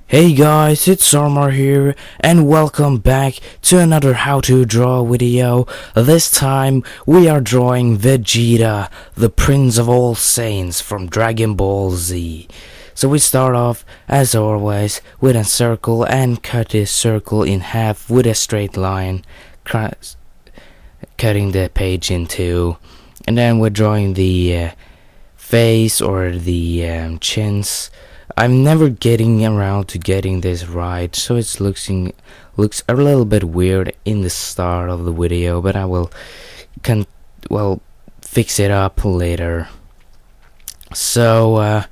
Hey guys, it's Zaromaru here, and welcome back to another how to draw video. This time we are drawing Vegeta, the Prince of All Saints from Dragon Ball Z. So we start off, as always, with a circle and cut this circle in half with a straight line, cutting the page in two. And then we're drawing the face or the chins. I'm never getting around to getting this right, so it looks a little bit weird in the start of the video, but I will fix it up later. So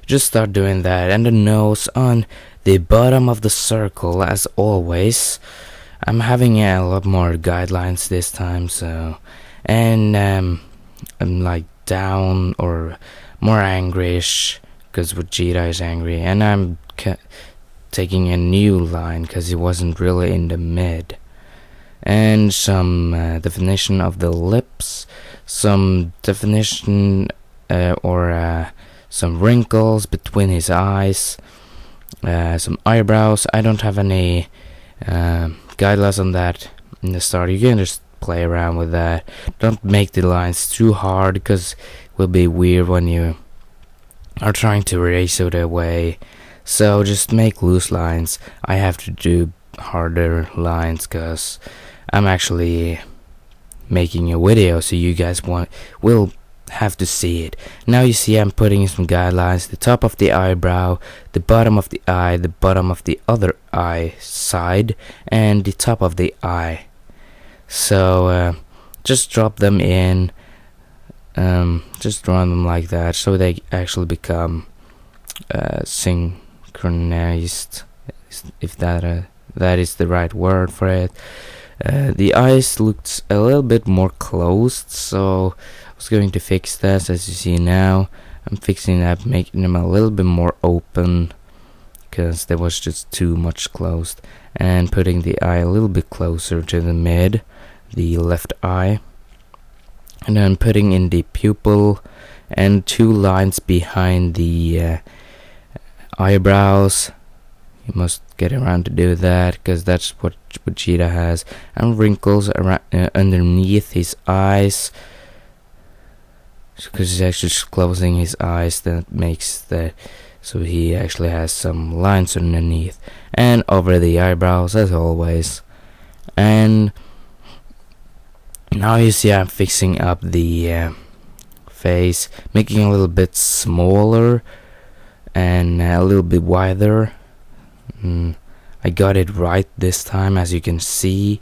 just start doing that, and the nose on the bottom of the circle, as always. I'm having a lot more guidelines this time, so I'm like down or more angry-ish, because Vegeta is angry, and I'm taking a new line because he wasn't really in the mid. And some definition of the lips, some definition or some wrinkles between his eyes, some eyebrows. I don't have any guidelines on that in the start. You can just play around with that. Don't make the lines too hard, because it will be weird when you are trying to erase it away. So just make loose lines. I have to do harder lines because I'm actually making a video, so you guys will have to see it. Now you see I'm putting some guidelines: the top of the eyebrow, the bottom of the eye, the bottom of the other eye side, and the top of the eye. So just drop them in. Just drawing them like that, so they actually become synchronized, if that is the right word for it. The eyes looked a little bit more closed, so I was going to fix that. As you see now, I'm fixing that, making them a little bit more open, because there was just too much closed, and putting the eye a little bit closer to the mid, the left eye. And then putting in the pupil and two lines behind the eyebrows. You must get around to do that, because that's what Vegeta has. And wrinkles around underneath his eyes, because he's actually closing his eyes. That makes that so he actually has some lines underneath and over the eyebrows, as always. And now you see I'm fixing up the face, making it a little bit smaller and a little bit wider. I got it right this time, as you can see.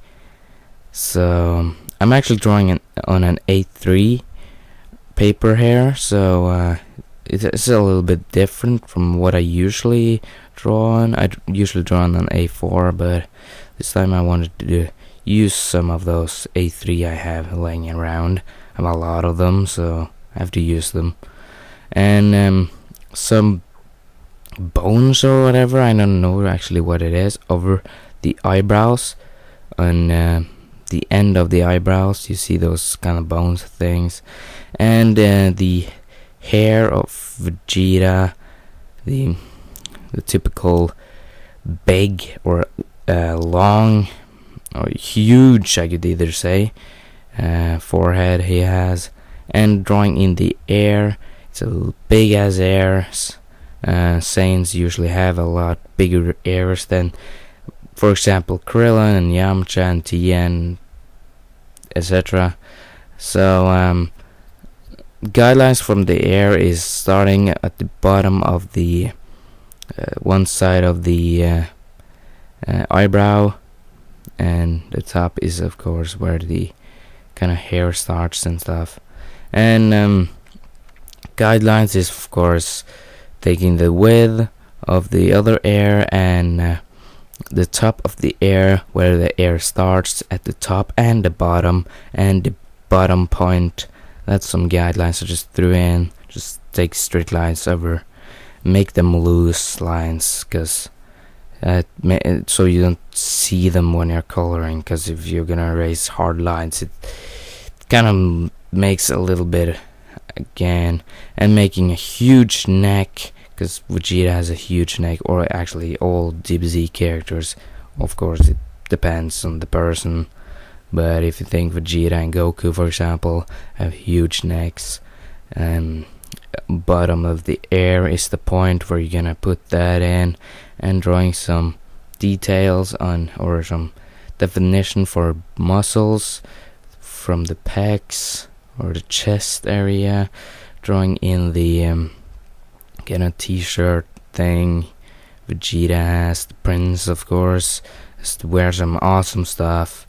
So I'm actually drawing on an A3 paper here, so it's a little bit different from what I usually draw on. I usually draw on an A4, but this time I wanted to use some of those A3 I have laying around. I have a lot of them, so I have to use them. And some bones or whatever, I don't know actually what it is, over the eyebrows. On the end of the eyebrows, you see those kind of bones things. And the hair of Vegeta, the typical big or long or huge, I could either say, forehead he has. And drawing in the air, it's a big as airs. Saiyans usually have a lot bigger airs than, for example, Krillin and Yamcha and Tien, etc. So guidelines from the air is starting at the bottom of the one side of the eyebrow, and the top is of course where the kind of hair starts and stuff. And guidelines is of course taking the width of the other air and the top of the air, where the air starts at the top and the bottom, and the bottom point. That's some guidelines I just threw in. Just take straight lines over, make them loose lines, because so you don't see them when you're coloring, because if you're gonna erase hard lines, it kind of makes a little bit again. And making a huge neck, because Vegeta has a huge neck, or actually all DBZ characters. Of course, it depends on the person, but if you think Vegeta and Goku, for example, have huge necks, bottom of the air is the point where you're gonna put that in, and drawing some details on, or some definition for muscles from the pecs or the chest area, drawing in the kind of t-shirt thing Vegeta has. The Prince, of course, has to wear some awesome stuff.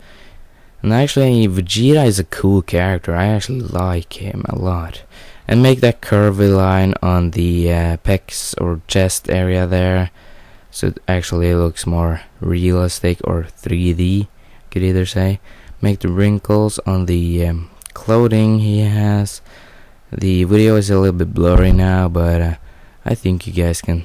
And actually, Vegeta is a cool character. I actually like him a lot. And make that curvy line on the pecs or chest area there, so it actually looks more realistic, or 3D, could either say. Make the wrinkles on the clothing he has. The video is a little bit blurry now, but I think you guys can,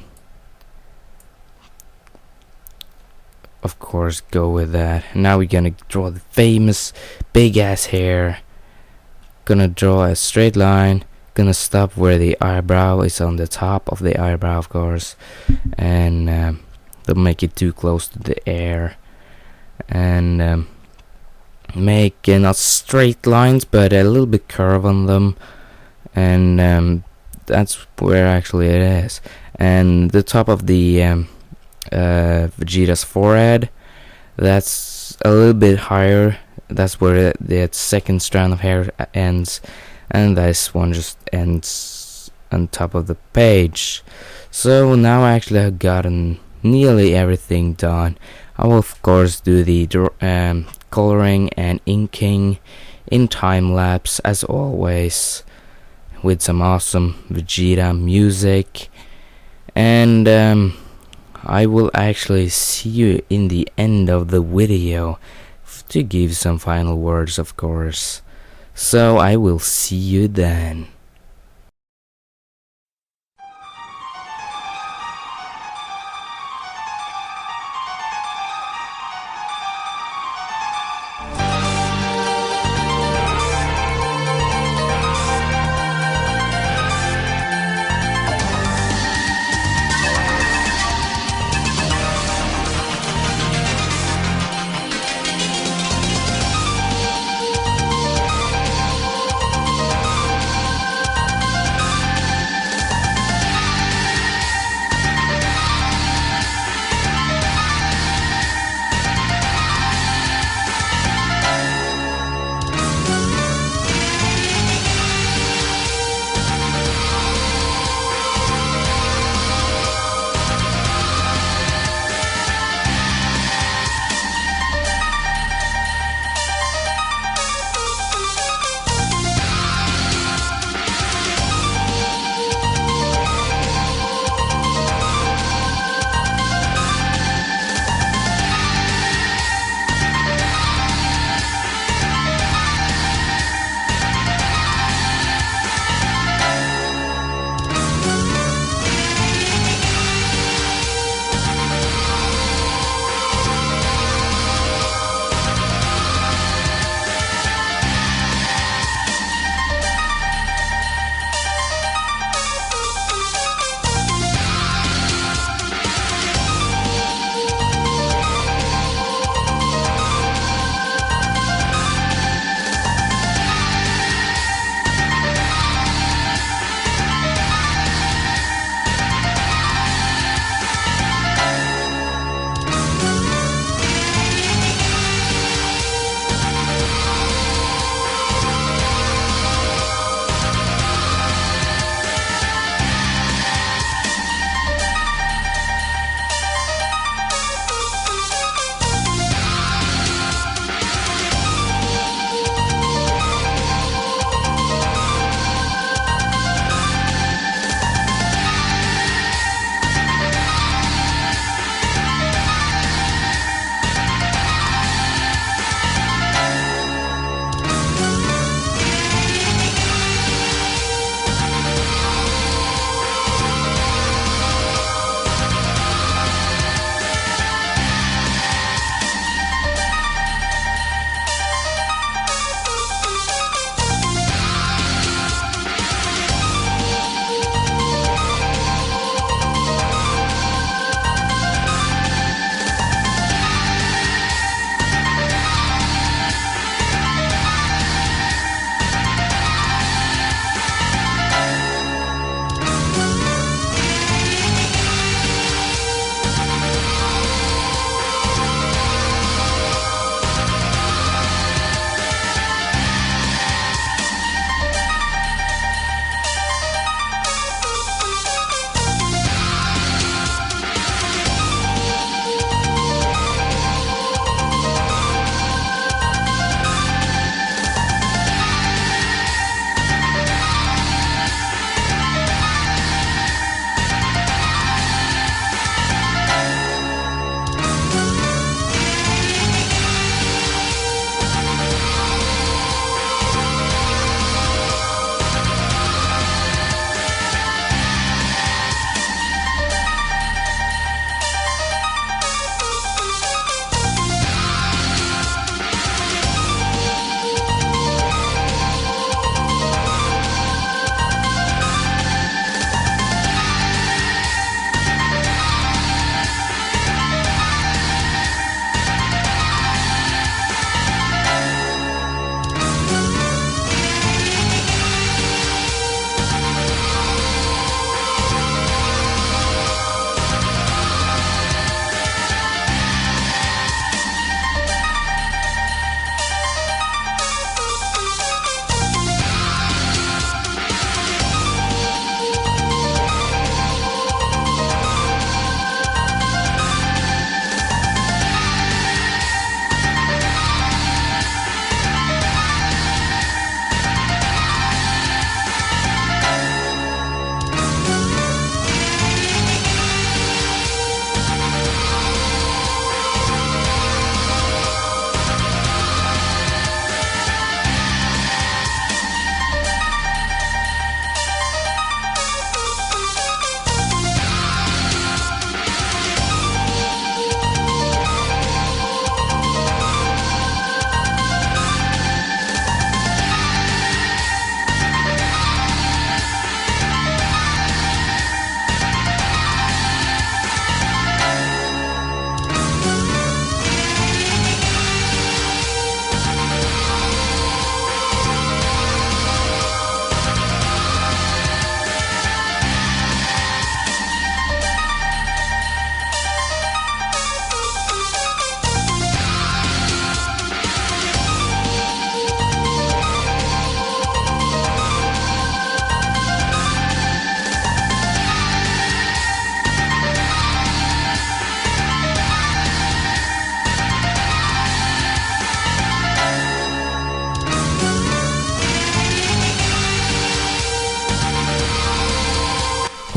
of course, go with that. Now we're gonna draw the famous big ass hair. Gonna draw a straight line. Gonna stop where the eyebrow is, on the top of the eyebrow, of course, and don't make it too close to the air. And make not straight lines, but a little bit curve on them, and that's where actually it is. And the top of the Vegeta's forehead, that's a little bit higher. That's where the second strand of hair ends, and this one just ends on top of the page. So now I actually have gotten nearly everything done. I will of course do the coloring and inking in time lapse as always, with some awesome Vegeta music. And I will actually see you in the end of the video to give some final words, of course. So I will see you then.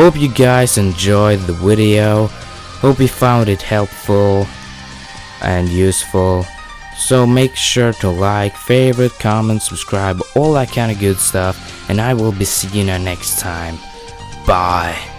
Hope you guys enjoyed the video. Hope you found it helpful and useful. So make sure to like, favorite, comment, subscribe, all that kind of good stuff, and I will be seeing you next time. Bye.